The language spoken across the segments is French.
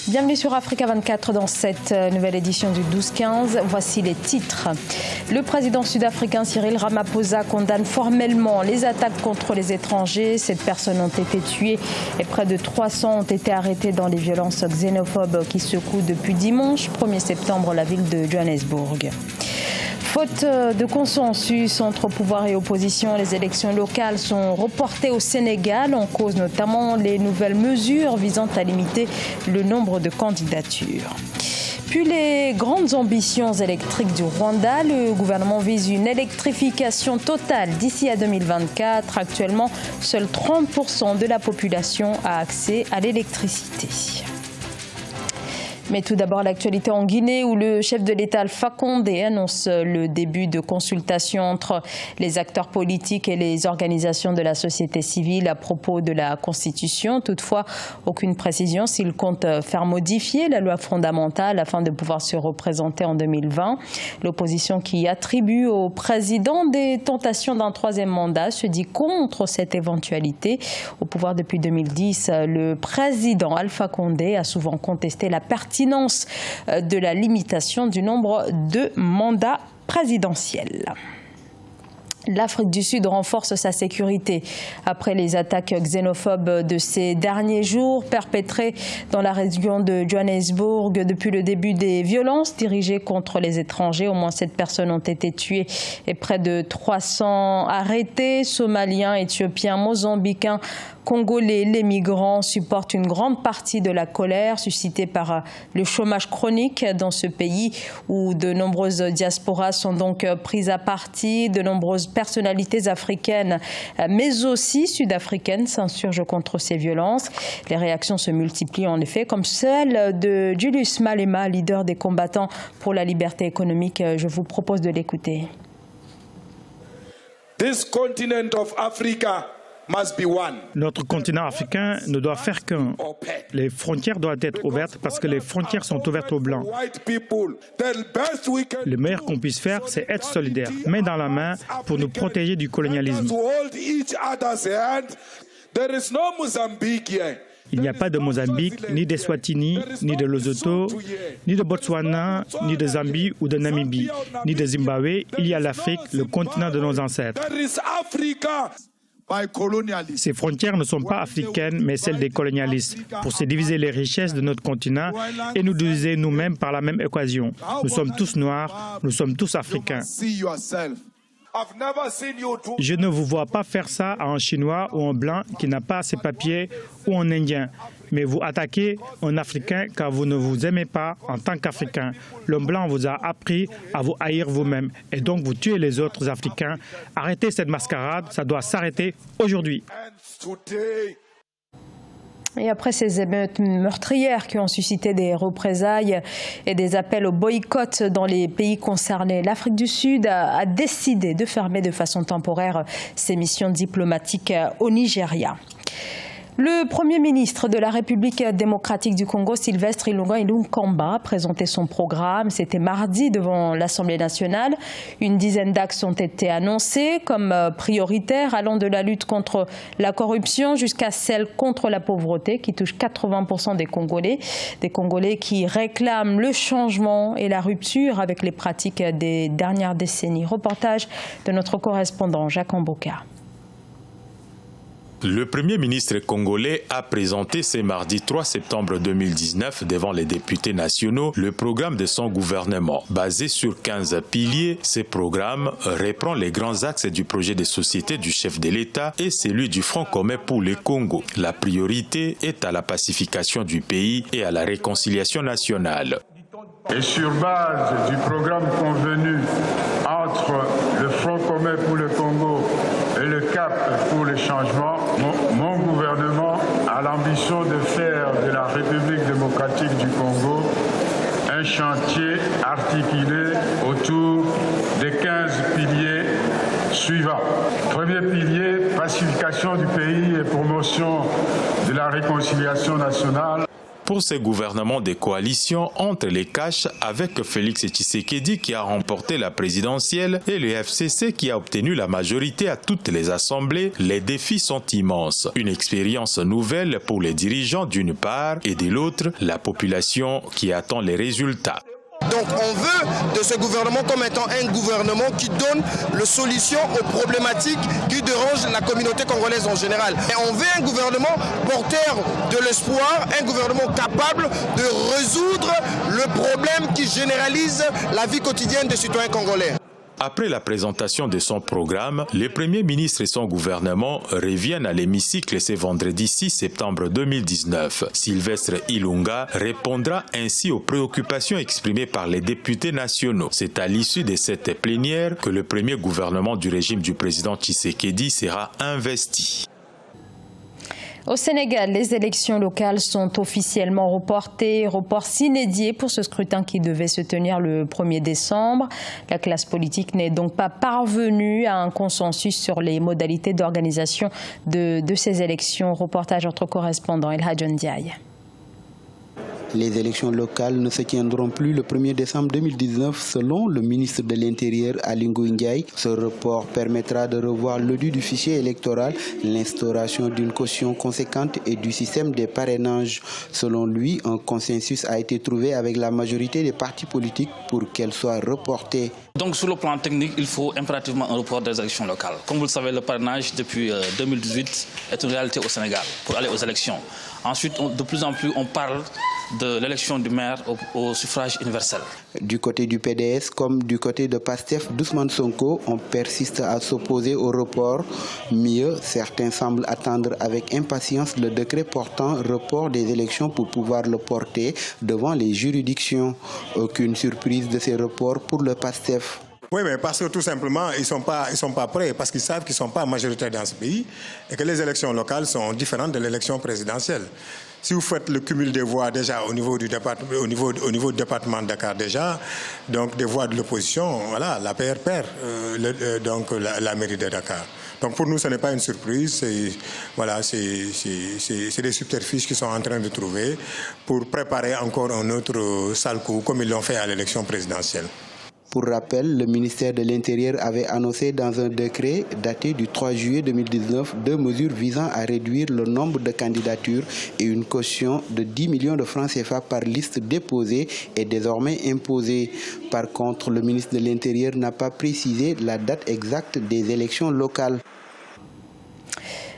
Bienvenue sur Africa 24 dans cette nouvelle édition du 12-15. Voici les titres. Le président sud-africain Cyril Ramaphosa condamne formellement les attaques contre les étrangers. 7 personnes ont été tuées et près de 300 ont été arrêtées dans les violences xénophobes qui secouent depuis dimanche 1er septembre la ville de Johannesburg. Faute de consensus entre pouvoir et opposition, les élections locales sont reportées au Sénégal, en cause notamment les nouvelles mesures visant à limiter le nombre de candidatures. Puis les grandes ambitions électriques du Rwanda. Le gouvernement vise une électrification totale d'ici à 2024. Actuellement, seuls 30% de la population a accès à l'électricité. Mais tout d'abord, l'actualité en Guinée où le chef de l'État Alpha Condé annonce le début de consultations entre les acteurs politiques et les organisations de la société civile à propos de la Constitution. Toutefois, aucune précision s'il compte faire modifier la loi fondamentale afin de pouvoir se représenter en 2020. L'opposition qui attribue au président des tentations d'un 3e mandat se dit contre cette éventualité. Au pouvoir depuis 2010, le président Alpha Condé a souvent contesté la pertinence de la limitation du nombre de mandats présidentiels. L'Afrique du Sud renforce sa sécurité après les attaques xénophobes de ces derniers jours perpétrées dans la région de Johannesburg. Depuis le début des violences dirigées contre les étrangers, au moins 7 personnes ont été tuées et près de 300 arrêtés. Somaliens, Éthiopiens, Mozambicains, Congolais, les migrants supportent une grande partie de la colère suscitée par le chômage chronique dans ce pays où de nombreuses diasporas sont donc prises à partie. De nombreuses personnalités africaines, mais aussi sud-africaines, s'insurgent contre ces violences. Les réactions se multiplient en effet, comme celle de Julius Malema, leader des combattants pour la liberté économique. Je vous propose de l'écouter. This continent of Africa must be one. Notre continent africain ne doit faire qu'un. Les frontières doivent être ouvertes parce que les frontières sont ouvertes aux Blancs. Le meilleur qu'on puisse faire, c'est être solidaire, main dans la main, pour nous protéger du colonialisme. Il n'y a pas de Mozambique, ni d'Eswatini, ni de Lesotho, ni de Botswana, ni de Zambie ou de Namibie, ni de Zimbabwe. Il y a l'Afrique, le continent de nos ancêtres. Ces frontières ne sont pas africaines, mais celles des colonialistes, pour se diviser les richesses de notre continent et nous diviser nous-mêmes par la même équation. Nous sommes tous noirs, nous sommes tous africains. Je ne vous vois pas faire ça à un Chinois ou un Blanc qui n'a pas ses papiers ou un Indien. Mais vous attaquez un Africain car vous ne vous aimez pas en tant qu'Africain. L'homme blanc vous a appris à vous haïr vous-même et donc vous tuez les autres Africains. Arrêtez cette mascarade, ça doit s'arrêter aujourd'hui. Et après ces émeutes meurtrières qui ont suscité des représailles et des appels au boycott dans les pays concernés, l'Afrique du Sud a décidé de fermer de façon temporaire ses missions diplomatiques au Nigeria. Le Premier ministre de la République démocratique du Congo, Sylvestre Ilunga-Ilunkamba, a présenté son programme. C'était mardi devant l'Assemblée nationale. Une dizaine d'axes ont été annoncés comme prioritaires, allant de la lutte contre la corruption jusqu'à celle contre la pauvreté qui touche 80% des Congolais. Des Congolais qui réclament le changement et la rupture avec les pratiques des dernières décennies. Reportage de notre correspondant Jacques Amboka. Le Premier ministre congolais a présenté ce mardi 3 septembre 2019 devant les députés nationaux le programme de son gouvernement. Basé sur 15 piliers, ce programme reprend les grands axes du projet de société du chef de l'État et celui du Front commun pour le Congo. La priorité est à la pacification du pays et à la réconciliation nationale. Et sur base du programme convenu entre le Front commun pour le Congo et le CAP pour le changement, mon gouvernement a l'ambition de faire de la République démocratique du Congo un chantier articulé autour des 15 piliers suivants. Premier pilier, pacification du pays et promotion de la réconciliation nationale. pour ce gouvernement de coalition entre les caches avec Félix Tshisekedi qui a remporté la présidentielle et le FCC qui a obtenu la majorité à toutes les assemblées, les défis sont immenses. Une expérience nouvelle pour les dirigeants d'une part et de l'autre, la population qui attend les résultats. Donc on veut de ce gouvernement comme étant un gouvernement qui donne les solutions aux problématiques qui dérangent la communauté congolaise en général. Et on veut un gouvernement porteur de l'espoir, un gouvernement capable de résoudre le problème qui généralise la vie quotidienne des citoyens congolais. Après la présentation de son programme, le Premier ministre et son gouvernement reviennent à l'hémicycle ce vendredi 6 septembre 2019. Sylvestre Ilunga répondra ainsi aux préoccupations exprimées par les députés nationaux. C'est à l'issue de cette plénière que le premier gouvernement du régime du président Tshisekedi sera investi. Au Sénégal, les élections locales sont officiellement reportées, report s'inédié pour ce scrutin qui devait se tenir le 1er décembre. La classe politique n'est donc pas parvenue à un consensus sur les modalités d'organisation de ces élections. Reportage entre correspondants El Hadjon Ndiaye. Les élections locales ne se tiendront plus le 1er décembre 2019 selon le ministre de l'Intérieur Aly Ngouille Ndiaye. Ce report permettra de revoir l'audit du fichier électoral, l'instauration d'une caution conséquente et du système des parrainages. Selon lui, un consensus a été trouvé avec la majorité des partis politiques pour qu'elle soit reportée. Donc sur le plan technique, il faut impérativement un report des élections locales. Comme vous le savez, le parrainage depuis 2018 est une réalité au Sénégal pour aller aux élections. Ensuite, de plus en plus, on parle de l'élection du maire au suffrage universel. Du côté du PDS comme du côté de PASTEF, d'Ousmane Sonko, on persiste à s'opposer au report. Mieux, certains semblent attendre avec impatience le décret portant report des élections pour pouvoir le porter devant les juridictions. Aucune surprise de ces reports pour le PASTEF. Oui, mais parce que tout simplement, ils sont pas prêts, parce qu'ils savent qu'ils ne sont pas majoritaires dans ce pays et que les élections locales sont différentes de l'élection présidentielle. Si vous faites le cumul des voix déjà au niveau du département de Dakar déjà, donc des voix de l'opposition, voilà, la PR perd donc la mairie de Dakar. Donc pour nous, ce n'est pas une surprise, voilà, c'est des subterfuges qu'ils sont en train de trouver pour préparer encore un autre sale coup comme ils l'ont fait à l'élection présidentielle. Pour rappel, le ministère de l'Intérieur avait annoncé dans un décret daté du 3 juillet 2019 deux mesures visant à réduire le nombre de candidatures et une caution de 10 millions de francs CFA par liste déposée est désormais imposée. Par contre, le ministre de l'Intérieur n'a pas précisé la date exacte des élections locales.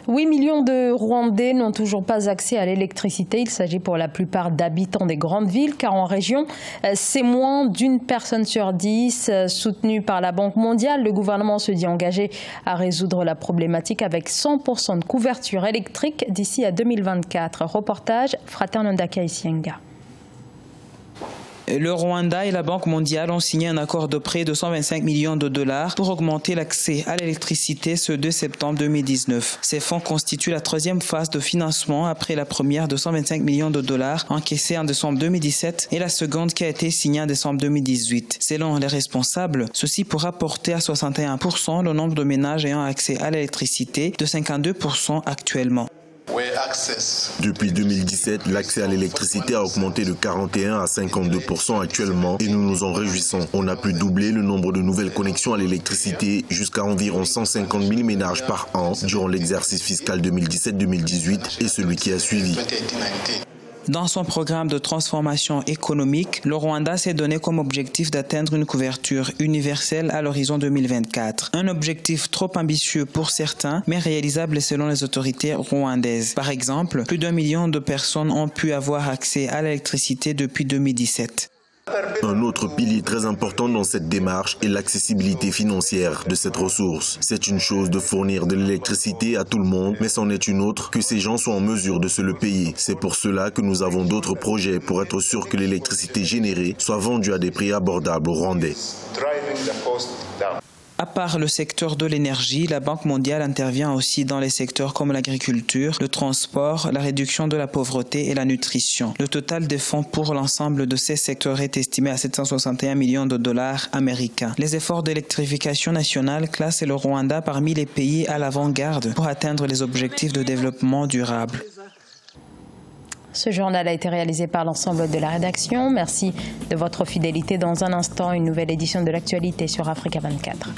8 millions de Rwandais n'ont toujours pas accès à l'électricité. Il s'agit pour la plupart d'habitants des grandes villes, car en région, c'est moins d'une personne sur 10. Soutenu par la Banque mondiale, le gouvernement se dit engagé à résoudre la problématique avec 100% de couverture électrique d'ici à 2024. Reportage Fraternanda Kaisienga. Le Rwanda et la Banque mondiale ont signé un accord de prêt de 125 millions de dollars pour augmenter l'accès à l'électricité ce 2 septembre 2019. Ces fonds constituent la troisième phase de financement après la première de 125 millions de dollars encaissée en décembre 2017 et la seconde qui a été signée en décembre 2018. Selon les responsables, ceci pourra porter à 61% le nombre de ménages ayant accès à l'électricité de 52% actuellement. Depuis 2017, l'accès à l'électricité a augmenté de 41 à 52% actuellement et nous nous en réjouissons. On a pu doubler le nombre de nouvelles connexions à l'électricité jusqu'à environ 150 000 ménages par an durant l'exercice fiscal 2017-2018 et celui qui a suivi. Dans son programme de transformation économique, le Rwanda s'est donné comme objectif d'atteindre une couverture universelle à l'horizon 2024. Un objectif trop ambitieux pour certains, mais réalisable selon les autorités rwandaises. Par exemple, plus d'1 million de personnes ont pu avoir accès à l'électricité depuis 2017. Un autre pilier très important dans cette démarche est l'accessibilité financière de cette ressource. C'est une chose de fournir de l'électricité à tout le monde, mais c'en est une autre que ces gens soient en mesure de se le payer. C'est pour cela que nous avons d'autres projets pour être sûr que l'électricité générée soit vendue à des prix abordables aux Rwandais. À part le secteur de l'énergie, la Banque mondiale intervient aussi dans les secteurs comme l'agriculture, le transport, la réduction de la pauvreté et la nutrition. Le total des fonds pour l'ensemble de ces secteurs est estimé à 761 millions de dollars américains. Les efforts d'électrification nationale classent le Rwanda parmi les pays à l'avant-garde pour atteindre les objectifs de développement durable. Ce journal a été réalisé par l'ensemble de la rédaction. Merci de votre fidélité. Dans un instant, une nouvelle édition de l'actualité sur Africa 24.